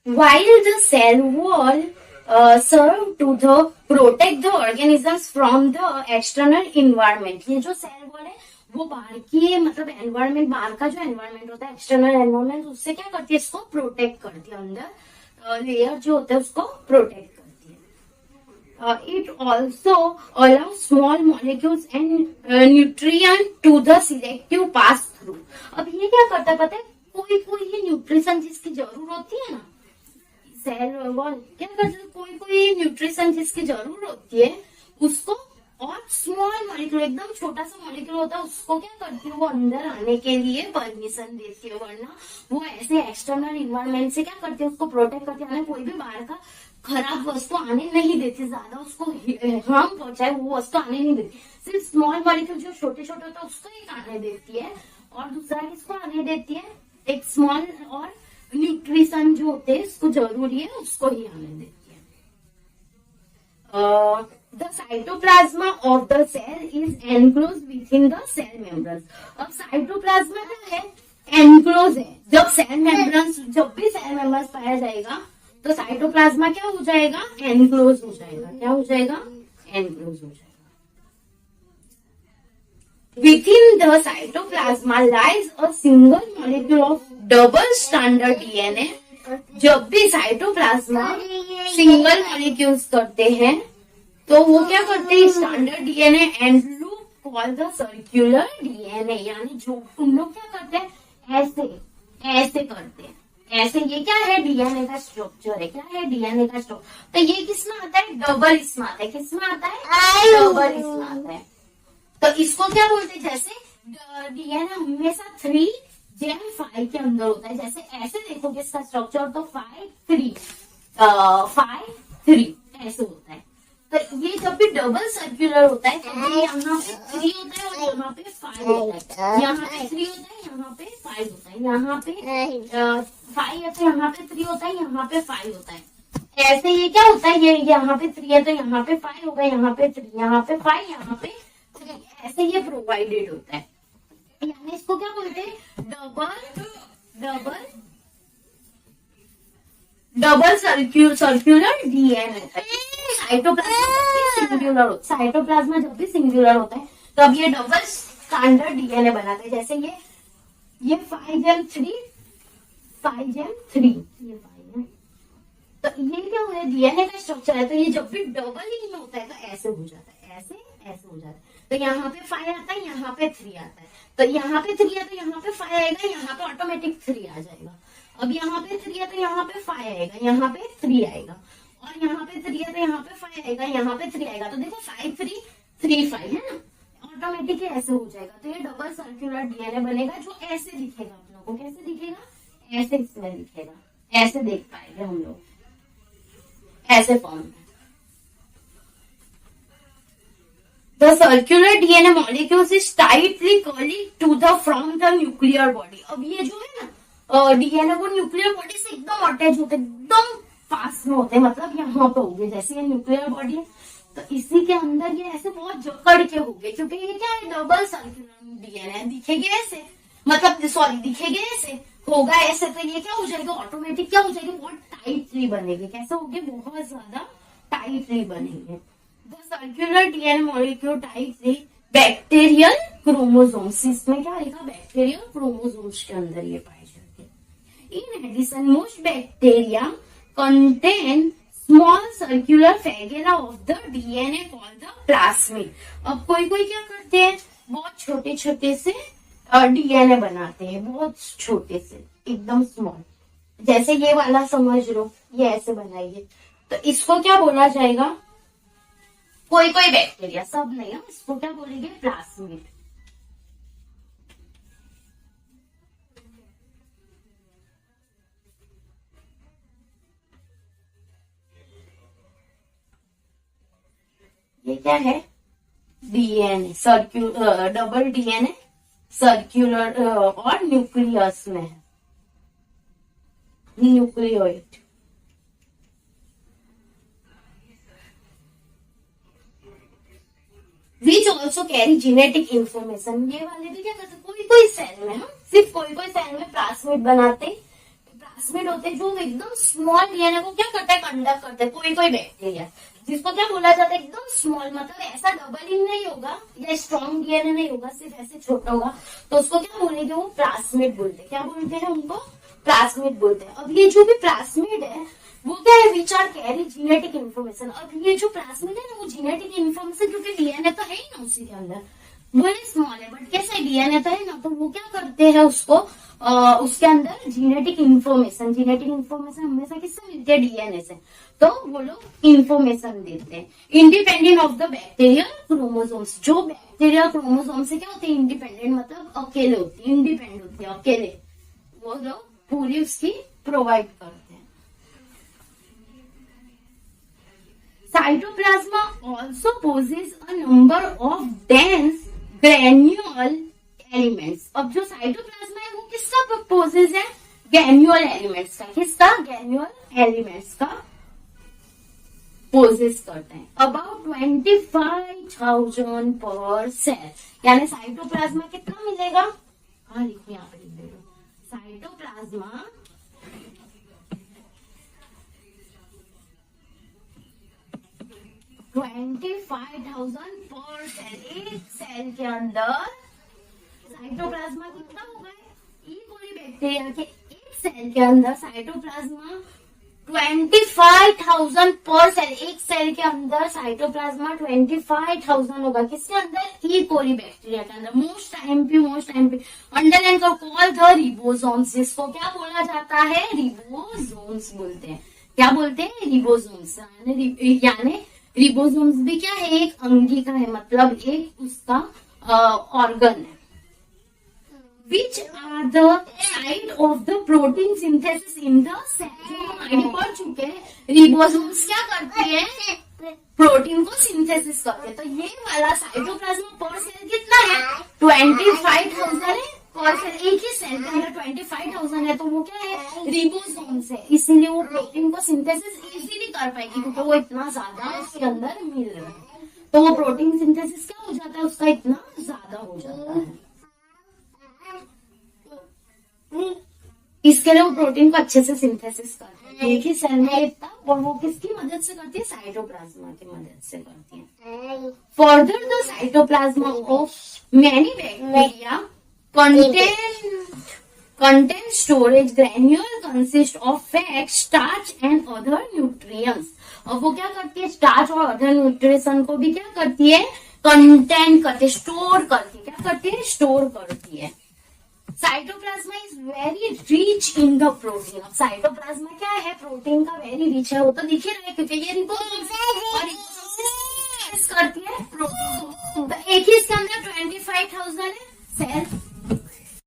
while the cell wall serve to the protect the organisms from the external environment। ये जो cell wall है वो बाहर की मतलब एनवायरमेंट, बाहर का जो एनवायरमेंट होता है एक्सटर्नल एनवायरमेंट, उससे क्या करती है, इसको प्रोटेक्ट करती है, अंदर लेयर जो होता है उसको प्रोटेक्ट करती है। It also allow small molecules and nutrient to the selective pass through. अब ये क्या करता है पता है, कोई कोई ही न्यूट्रिशन जिसकी जरूर होती है ना, सेल वॉल क्या करते हैं, कोई कोई न्यूट्रिशन जिसकी जरूर होती है उसको, और स्मॉल मॉलिक्यूल एकदम छोटा सा मॉलिक्यूल होता है उसको क्या करती है, वो अंदर आने के लिए परमिशन देती है, वरना वो ऐसे एक्सटर्नल इन्वायरमेंट से क्या करती है, उसको प्रोटेक्ट करती है, कोई भी बाहर का खराब वस्तु आने नहीं देती, ज्यादा उसको हार्म पहुंचाए वो वस्तु आने नहीं देती। सिर्फ स्मॉल मॉलिक्यूल जो छोटे छोटे होता है उसको ही आने देती है, और दूसरा किसको आने देती है, एक स्मॉल और न्यूट्रिशन जो होते हैं इसको जरूरी है उसको ही आने देती है। The cytoplasma of the cell is enclose within the cell membrane. अब साइटोप्लाज्मा क्या है, एनक्लोज है। जब सेल मेम्ब्रेन, जब भी सेल मेम्ब्रेन पाया जाएगा तो साइटोप्लाज्मा क्या हो जाएगा, एनक्लोज हो जाएगा। क्या हो जाएगा, एनक्लोज हो जाएगा। Within the cytoplasma lies a single molecule of double stranded DNA। जब भी साइटोप्लाज्मा सिंगल मॉलिक्यूल्स करते हैं तो वो क्या करते हैं, standard DNA and loop call the circular DNA. यानी जो तुम लोग क्या करते हैं, ऐसे ऐसे करते हैं, ऐसे। ये क्या है, डीएनए का स्ट्रक्चर है। क्या है, डीएनए का स्ट्रक्चर। तो ये किसमें आता है, डबल इसमें आता है। किसमें आता है, डबल इसमें आता है। तो इसको क्या बोलते हैं, जैसे डीएनए हमेशा 3' के अंदर होता है। जैसे ऐसे देखोगे इसका स्ट्रक्चर तो 5'3", 5'3" ऐसे होता है। तो ये जब भी डबल सर्कुलर होता है तो यहाँ पे 3 होता है और यहाँ पे 5 होता है। यहाँ पे 3 होता है, यहाँ पे 5 होता है। यहाँ पे 5 है तो यहाँ पे 3 होता है, यहाँ पे 5 होता है। ऐसे ये क्या होता है, ये यहाँ पे 3 है तो यहाँ पे 5 होगा, यहाँ पे 3, यहाँ पे 5, यहाँ पे 3, ऐसे ये प्रोवाइडेड होता है। यानी इसको क्या बोलते हैं, डबल सर्क्यूलर डीएनए। साइटोप्लाज्मा जब भी सिंगुलर होता है तब ये डबल स्टैंडर्ड डीएनए बनाता है। जैसे ये 5'3", ये 5 है। तो ये क्या हो है, डीएनए का स्ट्रक्चर है। तो ये जब भी डबल ही में होता है तो ऐसे हो जाता है, ऐसे हो जाता है। तो यहाँ पे 5 आता है, यहाँ पे 3 आता है। तो यहाँ पे 3 है तो यहाँ पे 5 आएगा, यहाँ पे ऑटोमेटिक 3 आ जाएगा। अब यहाँ पे 3 है तो यहाँ पे 5 आएगा, यहाँ पे 3 आएगा। और यहाँ पे 3 है तो यहाँ पे 5 आएगा, यहाँ पे 3 आएगा। तो देखो 5 3 3 5 है ना, ऑटोमेटिकली ऐसे हो जाएगा। तो ये डबल सर्कुलर डीएनए बनेगा जो ऐसे दिखेगा। आप लोगों को कैसे दिखेगा, ऐसे इसमें दिखेगा, ऐसे देख पाएंगे हम लोग, ऐसे फॉर्म में। The circular DNA molecules is tightly curling to the from the nuclear body। अब ये जो है ना डीएनए वो न्यूक्लियर बॉडी से एकदम अटैच होते, एकदम पास में होते हैं, मतलब यहाँ पे हो गए। जैसे ये न्यूक्लियर बॉडी है तो इसी के अंदर ये ऐसे बहुत जकड़ के हो गए, क्योंकि ये क्या है, डबल सर्कुलर डीएनए। दिखेगे ऐसे, मतलब सॉरी दिखेगे ऐसे, होगा ऐसे। तो ये क्या हो जाएगा, ऑटोमेटिक क्या हो जाएगी, बहुत टाइटली बनेगी। कैसे होगी, बहुत ज्यादा टाइटली बनेंगे। The circular DNA molecule types is bacterial chromosomes। इसमें क्या लिखा, बैक्टीरियल क्रोमोसोम्स के अंदर ये पाए जाते हैं। In addition, most bacteria contain small circular flagella of the DNA called the plasmid। अब कोई कोई क्या करते हैं, बहुत छोटे छोटे से डीएनए बनाते हैं, बहुत छोटे से, एकदम स्मॉल। जैसे ये वाला समझ लो, ये ऐसे बनाइए। तो इसको क्या बोला जाएगा, कोई कोई बैक्टीरिया, सब नहीं, हम इसको क्या बोलेंगे, प्लाज्मिड। ये क्या है, DNA circular, double DNA circular और न्यूक्लियस में है, nucleoid. Which also carry genetic information. ये वाले भी क्या करते, कोई कोई सेल में, हम सिर्फ कोई कोई सेल में प्लाज्मिड बनाते। प्लाज्मिड होते हैं जो एकदम स्मॉल डीएनए को क्या करते हैं, कंडक्ट करते हैं। कोई कोई बैक्टीरिया जिसको क्या बोला जाता है, एकदम स्मॉल, मतलब ऐसा डबलिंग नहीं होगा या स्ट्रॉन्ग डीएनए नहीं होगा, सिर्फ ऐसे छोटा होगा, तो उसको क्या बोलेंगे, वो प्लाज्मिड बोलते हैं। क्या बोलते हैं उनको, प्लाज्मिड बोलते हैं। अब ये जो भी प्लाज्मिड है वो क्या है, which are carry genetic information. अब ये जो प्लाज्मिड है ना, वो जीनेटिक इन्फॉर्मेशन, क्योंकि डीएनए तो है ही ना उसी के अंदर, भले स्मॉल है बट कैसे डीएनए तो है ना, तो वो क्या करते हैं उसको उसके अंदर जीनेटिक इन्फॉर्मेशन हमेशा किससे मिलती है, डीएनए से, तो वो लोग इन्फॉर्मेशन देते हैं independent of the bacterial chromosomes. जो बैक्टीरियल क्रोमोसोम से क्या होते हैं, इंडिपेंडेंट, मतलब अकेले होती है, इंडिपेंडेंट होती है, अकेले, वो लोग पूरी उसकी प्रोवाइड करते हैं। Cytoplasma also posses a number of dense granule elements. अब जो साइटोप्लाज्मा है वो किसका पोजेस है, ग्रेन्यूल एलिमेंट्स का। किसका, ग्रेन्यूल एलिमेंट्स का पोजेस करते हैं। अबाउट 25,000 पर सेल, यानी साइटोप्लाज्मा कितना मिलेगा, हाँ लिखो यहाँ पे लिख दे दो, साइटोप्लाज्मा 25,000 पर सेल। एक सेल के अंदर साइटोप्लाज्मा कितना होगा, ई कोली बैक्टीरिया के एक सेल के अंदर साइटोप्लाज्मा 25,000 पर सेल। एक सेल के अंदर साइटोप्लाज्मा 25,000 होगा, किसके अंदर, ई कोली बैक्टीरिया के अंदर। मोस्ट टाइम पे अंडरलाइन को कॉल द रिबोसोम्स, जिसको क्या बोला जाता है, रिबोसोम्स बोलते हैं। क्या बोलते हैं, रिबोसोम्स। यानी रिबोसोम्स भी क्या है, एक अंगिका है, मतलब एक उसका ऑर्गन है। Which are the site of the protein synthesis in the cell? आगे पढ़ चुके हैं, रिबोसोम्स क्या करती है, प्रोटीन को सिंथेसिस करते हैं। तो ये वाला साइटोप्लाज्मा पर सेल कितना है, 25,000 है पर सेल। एक ही सेल के अंदर 25,000 है, तो वो क्या है, रिबोसोम्स है, इसीलिए वो प्रोटीन को सिंथेसिस इजीली कर पाएगी, क्योंकि वो इतना ज्यादा उसके अंदर मिल रहा है। तो वो प्रोटीन सिंथेसिस क्या हो जाता है, उसका इतना ज्यादा हो जाता है, इसके लिए वो प्रोटीन को अच्छे से सिंथेसिस करते हैं। एक ही सेल में इतना, और वो किसकी मदद से करती है, साइटोप्लाज्मा की मदद से करती है। Further the cytoplasma of many bacteria contain storage granule consist of fat, starch and other nutrients। और वो क्या करती है, स्टार्च और अदर न्यूट्रिशन को भी क्या करती है, कंटेन करती है, स्टोर करती है। क्या करती है, स्टोर करती है। Cytoplasm is very rich in the protein. अब साइटोप्लाज्मा क्या है, प्रोटीन का वेरी रिच है, वो तो दिख ही रहा है, क्योंकि ये रिबोसोम्स करती है प्रोटीन। तो एक ही इसके अंदर 25,000 है सेल,